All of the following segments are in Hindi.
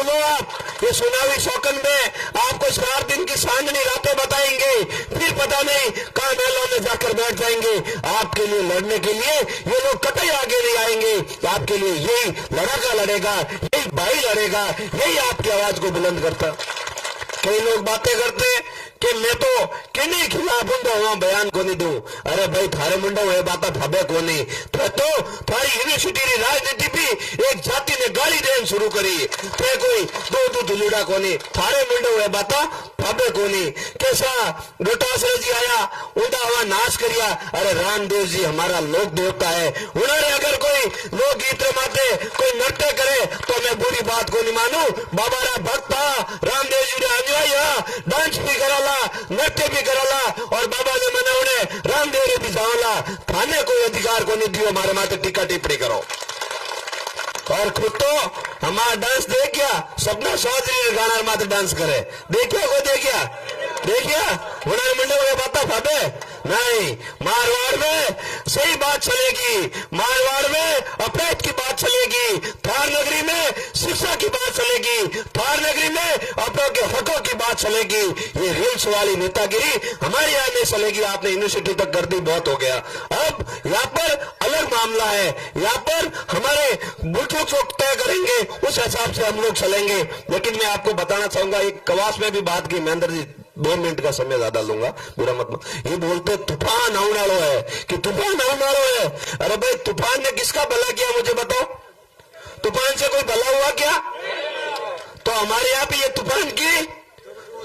सुनो आप, ये सुनावी शौकन में आपको 4 दिन की सांगनी रातें बताएंगे, फिर पता नहीं कहां मेलों में जाकर बैठ जाएंगे। आपके लिए लड़ने के लिए ये लोग कतई आगे नहीं आएंगे। आपके लिए यही लड़ाका लड़ेगा, यही भाई लड़ेगा, यही आपकी आवाज को बुलंद करता। कई लोग बातें करते हैं कि मैं तो किन्हीं खिलाफ हूं, बयान को नहीं दूं। अरे भाई थारे मुंडा हुए बात भावे को नहीं तो थारी यूनिवर्सिटी की राजनीति भी एक जाति ने गाली देन शुरू करी। थे कोई दो दुलूड़ा को नहीं, थारे मुंडा हुए बात भावे को नहीं। कैसा गोटासरे जी आया उदा हुआ नाश करिया। अरे रामदेव जी हमारा लोक देवता है, उन्होंने अगर कोई लोक गीत माते कोई नृत्य करे तो मैं बुरी बात को नहीं मानू। बाबा रा भक्त था, रामदेव जी ने अनुयायी डांस भी कराला, नृत्य भी कराला और बाबा ने मना उन्हें रामदेव रे भी जावला। थाने कोई अधिकार को नहीं दियो हमारे माते टीका टिप्पणी करो। और खुद तो हमारा डांस देख गया, सपना चौधरी गाना मात्र डांस करे देखिया को देखिया उन्होंने मंडल में बात भावे नहीं। मारवाड़ में सही बात चलेगी, मारवाड़ में अपराध की बात चलेगी, थार नगरी में शिक्षा की बात चलेगी, थार नगरी में अपनों के हकों की बात चलेगी। ये रील्स वाली नेतागिरी हमारे यहाँ नहीं चलेगी। आपने यूनिवर्सिटी तक कर दी, बहुत हो गया। अब यहाँ पर अलग मामला है, यहाँ पर हमारे बुजुर्ग को तय करेंगे, उस हिसाब से हम लोग चलेंगे। लेकिन मैं आपको बताना चाहूंगा, एक कवास में भी बात की, महेंद्र जी 2 मिनट का समय ज्यादा लूंगा, बुरा मत। ये बोलते तूफान आने वाला है कि तूफान आने वाला है। अरे भाई तूफान ने किसका भला किया मुझे बताओ? तूफान से कोई भला हुआ क्या? तो हमारे यहाँ पे ये तूफान की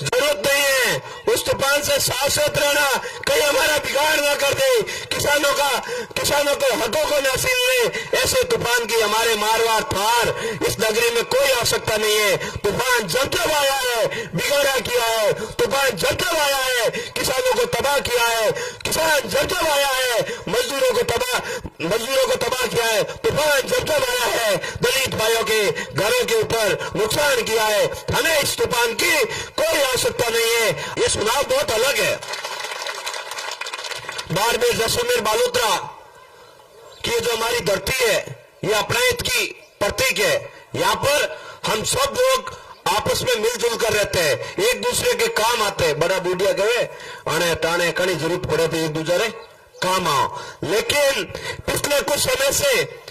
जरूरत नहीं है। उस तूफान से शाश्वत रहना, कहीं हमारा बिगाड़ ना कर दे, किसानों के हकों को न छीन ले। ऐसे तूफान की हमारे मारवाड़ थार इस नगरी में कोई आवश्यकता नहीं है। तूफान जब जब आया है बिगाड़ा किया है, तूफान जब जब आया है किसानों को तबाह किया है, किसान जब जब आया है मजदूरों को तबाह किया है, तूफान जब जब आया है दलित भाइयों के घरों के ऊपर नुकसान किया है। हमें इस तूफान की कोई आवश्यकता नहीं है। ये चुनाव बहुत अलग है। बाड़मेर जैसलमेर बालोतरा की जो हमारी धरती है, ये अपराध की प्रतीक है। यहाँ पर हम सब लोग आपस में मिलजुल कर रहते हैं, एक दूसरे के काम आते हैं। बड़ा बूढ़िया गए आने टाने कहीं जरूरत पड़े थे एक दूसरे काम आओ। लेकिन पिछले कुछ समय से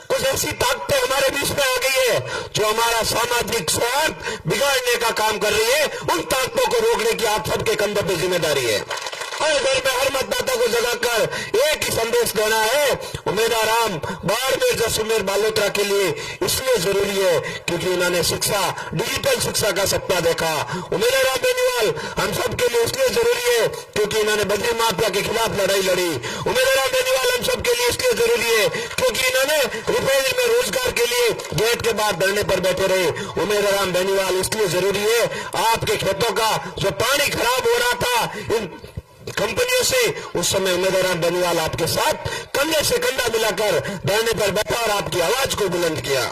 कुछ ऐसी ताकतें हमारे बीच में आ गई है जो हमारा सामाजिक स्वार्थ बिगाड़ने का काम कर रही है। उन ताकतों को रोकने की आप सबके कंधों पर जिम्मेदारी है। हर घर में हर मतदाता को जगाकर एक ही संदेश देना है, उम्मीदवार बाड़मेर जैसलमेर बालोतरा के लिए इसलिए जरूरी है क्योंकि उन्होंने शिक्षा, डिजिटल शिक्षा का सपना देखा। उम्मीदवार बेनीवाल हम सब के लिए इसलिए जरूरी है क्योंकि इन्होंने बजरी माफिया के खिलाफ लड़ाई लड़ी। उम्मीदवार बेनीवाल हम सब के लिए इसलिए जरूरी है क्योंकि इन्होंने रिपेयर में रोजगार के लिए गेट के बाद धरने पर बैठे रहे। उम्मीदवार बेनीवाल इसलिए जरूरी है, आपके खेतों का जो पानी खराब हो रहा था इन कंपनियों से, उस समय उम्मीदवार बेनीवाल आपके साथ कंधे से कंधा मिलाकर धरने पर बैठा और आपकी आवाज को बुलंद किया।